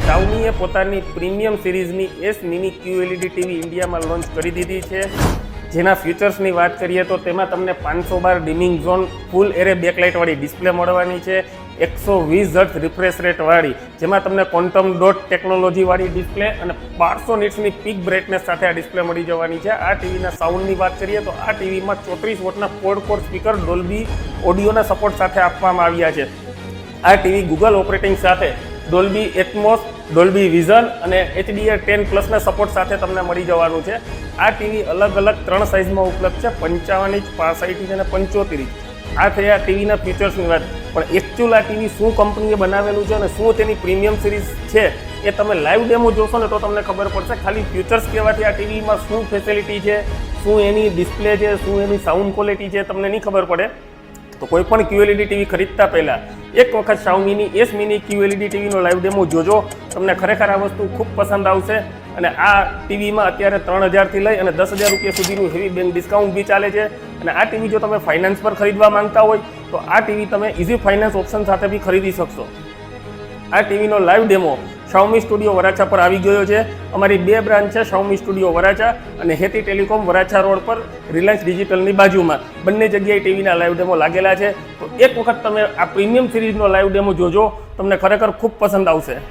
શાઓમીએ પોતાની પ્રીમિયમ સિરીઝની S mini QLED TV ઇન્ડિયામાં લોન્ચ કરી દીધી છે. જેના ફીચર્સની વાત કરીએ તો તેમાં તમને 512 ડિમિંગ ઝોન ફૂલ એરે બેકલાઇટવાળી ડિસ્પ્લે મળવાની છે, 120 હર્ટ્ઝ રિફ્રેશ રેટવાળી, જેમાં તમને ક્વોન્ટમ ડોટ ટેકનોલોજીવાળી ડિસ્પ્લે અને 1200 નિટ્સની પીક બ્રાઇટનેસ સાથે આ ડિસ્પ્લે મળી જવાની છે. આ ટીવીના સાઉન્ડની વાત કરીએ તો આ ટીવીમાં 34 વોટના ક્વોડ કોર સ્પીકર ડોલ્બી ઓડિયોના સપોર્ટ સાથે આપવામાં આવ્યા છે. આ ટીવી ગૂગલ ઓપરેટિંગ સાથે ડોલ્બી એટમોસ, ડોલ્બી વિઝન અને HDR10+ ના સપોર્ટ સાથે તમને મળી જવાનું છે. આ ટીવી અલગ અલગ 3 સાઇઝમાં ઉપલબ્ધ છે, 55 ઇંચ, 65 ઇંચ અને 75 ઇંચ. આ થઈ આ ટીવીના ફીચર્સની વાત. પણ એકચ્યુઅલ આ ટીવી શું કંપનીએ બનાવેલું છે અને શું તેની પ્રીમિયમ સિરીઝ છે એ તમે લાઈવ ડેમો જોશો ને તો તમને ખબર પડશે. ખાલી ફીચર્સ કહેવાથી આ ટીવીમાં શું ફેસિલિટી છે, શું એની ડિસ્પ્લે છે, શું એની સાઉન્ડ ક્વોલિટી છે તમને નહીં ખબર પડે. તો કોઈ પણ QLED ટીવી ખરીદતા પહેલાં એક વખત શાઓમીની એસ મિની QLED ટીવીનો લાઈવ ડેમો જોજો. તમને ખરેખર આ વસ્તુ ખૂબ પસંદ આવશે. અને આ ટીવીમાં અત્યારે 3000થી લઈ અને 10,000 રૂપિયા સુધીનું હેવી બેંક ડિસ્કાઉન્ટ બી ચાલે છે. અને આ ટીવી જો તમે ફાઇનાન્સ પર ખરીદવા માંગતા હોય તો આ ટીવી તમે ઇઝી ફાઇનાન્સ ઓપ્શન સાથે બી ખરીદી શકશો. આ ટીવીનો live demo Xiaomi studio Varachha પર આવી ગયો છે. અમારી 2 બ્રાન્ચ છે, શાઓમી સ્ટુડિયો વરાછા અને હેતી ટેલિકોમ વરાછા રોડ પર રિલાયન્સ ડિજિટલની બાજુમાં. બંને જગ્યાએ ટીવીના લાઈવ ડેમો લાગેલા છે. તો એક વખત તમે આ પ્રીમિયમ સિરીઝનો લાઈવ ડેમો જોજો, તમને ખરેખર ખૂબ પસંદ આવશે.